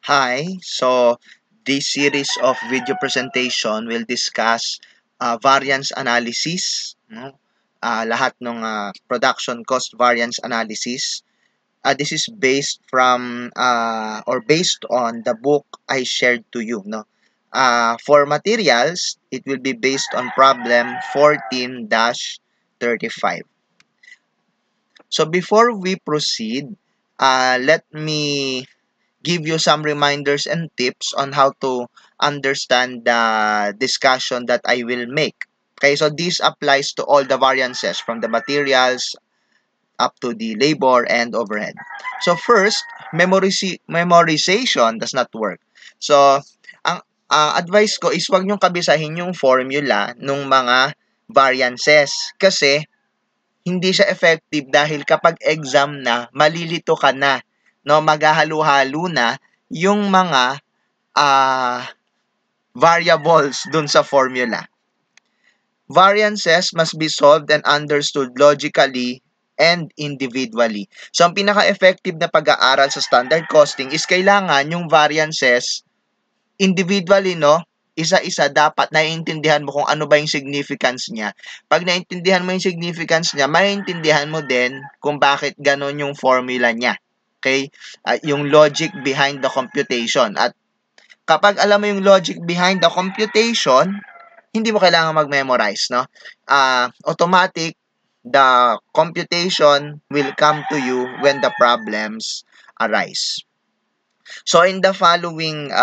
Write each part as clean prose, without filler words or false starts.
Hi, so this series of video presentation will discuss variance analysis, no? Lahat ng production cost variance analysis. This is based from or based on the book I shared to you, no? For materials, it will be based on problem 14-35. So before we proceed, let me give you some reminders and tips on how to understand the discussion that I will make. Okay, so this applies to all the variances from the materials up to the labor and overhead. So first, memorization does not work. So, ang advice ko is wag niyong kabisahin yung formula ng mga variances kasi hindi siya effective dahil kapag exam na, malilito ka na, no? Maghahalo-halo na yung mga ah, variables dun sa formula. Variances must be solved and understood logically and individually. So, ang pinaka-effective na pag-aaral sa standard costing is kailangan yung variances individually, no? Isa-isa dapat naiintindihan mo kung ano ba yung significance niya. Pag naiintindihan mo yung significance niya, maiintindihan mo din kung bakit ganon yung formula niya. Okay? Yung logic behind the computation. At kapag alam mo yung logic behind the computation, hindi mo kailangan mag-memorize, no? Automatic, the computation will come to you when the problems arise. So, in the following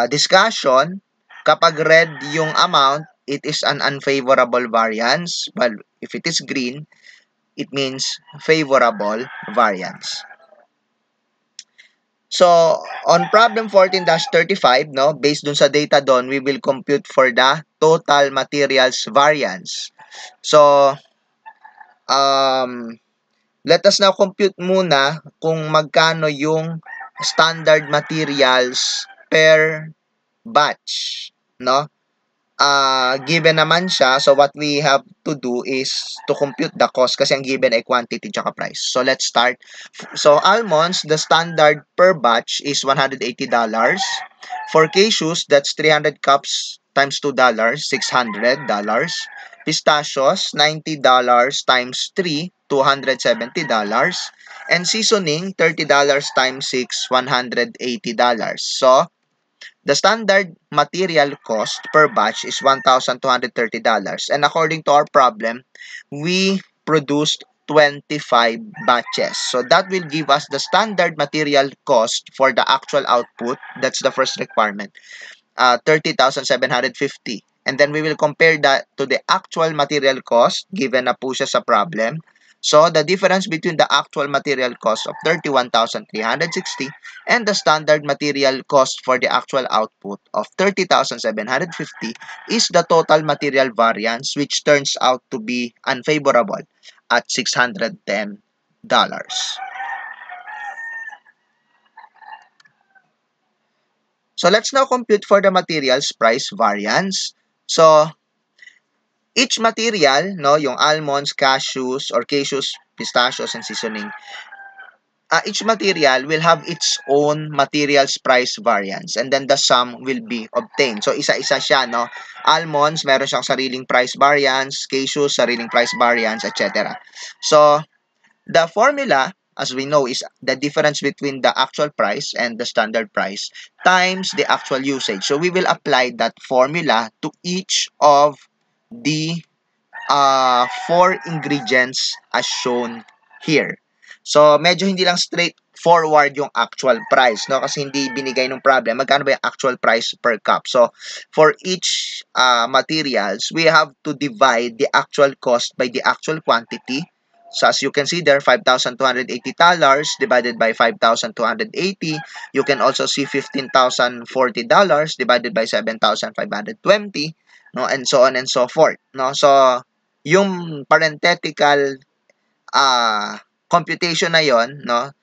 discussion, kapag red yung amount, it is an unfavorable variance. Well, if it is green, it means favorable variance. So, on problem 14-35, no, based dun sa data doon, we will compute for the total materials variance. So, let us now compute muna kung magkano yung standard materials per batch, no? Given naman siya, so what we have to do is to compute the cost kasi ang given ay quantity tsaka price. So let's start. So almonds, the standard per batch is $180. For cashews, that's 300 cups times $2, $600. Pistachios, $90 times 3, $270. And seasoning, $30 times 6, $180. So, the standard material cost per batch is $1,230. And according to our problem, we produced 25 batches. So that will give us the standard material cost for the actual output. That's the first requirement. 30,750. And then we will compare that to the actual material cost given na po siya sa problem. So, the difference between the actual material cost of 31,360 and the standard material cost for the actual output of 30,750 is the total material variance, which turns out to be unfavorable at $610. So, let's now compute for the materials price variance. So, each material, no, yung almonds, cashews, pistachios, and seasoning, each material will have its own materials price variance and then the sum will be obtained. So, isa-isa siya, no? Almonds, meron siyang sariling price variance, cashews, sariling price variance, etc. So, the formula, as we know, is the difference between the actual price and the standard price times the actual usage. So, we will apply that formula to each of the four ingredients as shown here. So, medyo hindi lang straightforward yung actual price, no? Kasi hindi binigay ng problem. Magkano ba yung actual price per cup? So, for each materials, we have to divide the actual cost by the actual quantity. So, as you can see there, $5,280 divided by 5,280. You can also see $15,040 divided by 7,520, no? And so on and so forth, no? So, yung parenthetical computation na yon, no,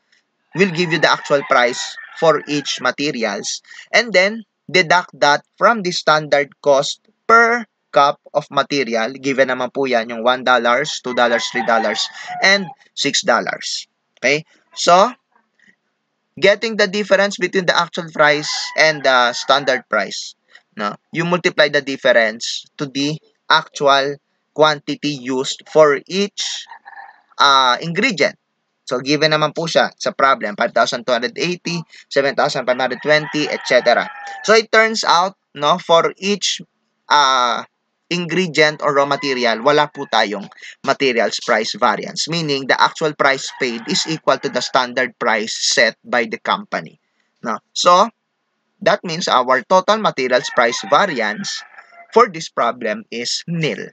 will give you the actual price for each materials and then deduct that from the standard cost per cup of material. Given naman po yan yung $1, $2, $3, and $6. Okay? So, getting the difference between the actual price and the standard price. No, you multiply the difference to the actual quantity used for each ingredient. So, given naman po siya sa problem, 5,280, 7,520, etc. So, it turns out, no, for each ingredient or raw material, wala po tayong materials price variance. Meaning, the actual price paid is equal to the standard price set by the company. No? So, that means our total materials price variance for this problem is nil.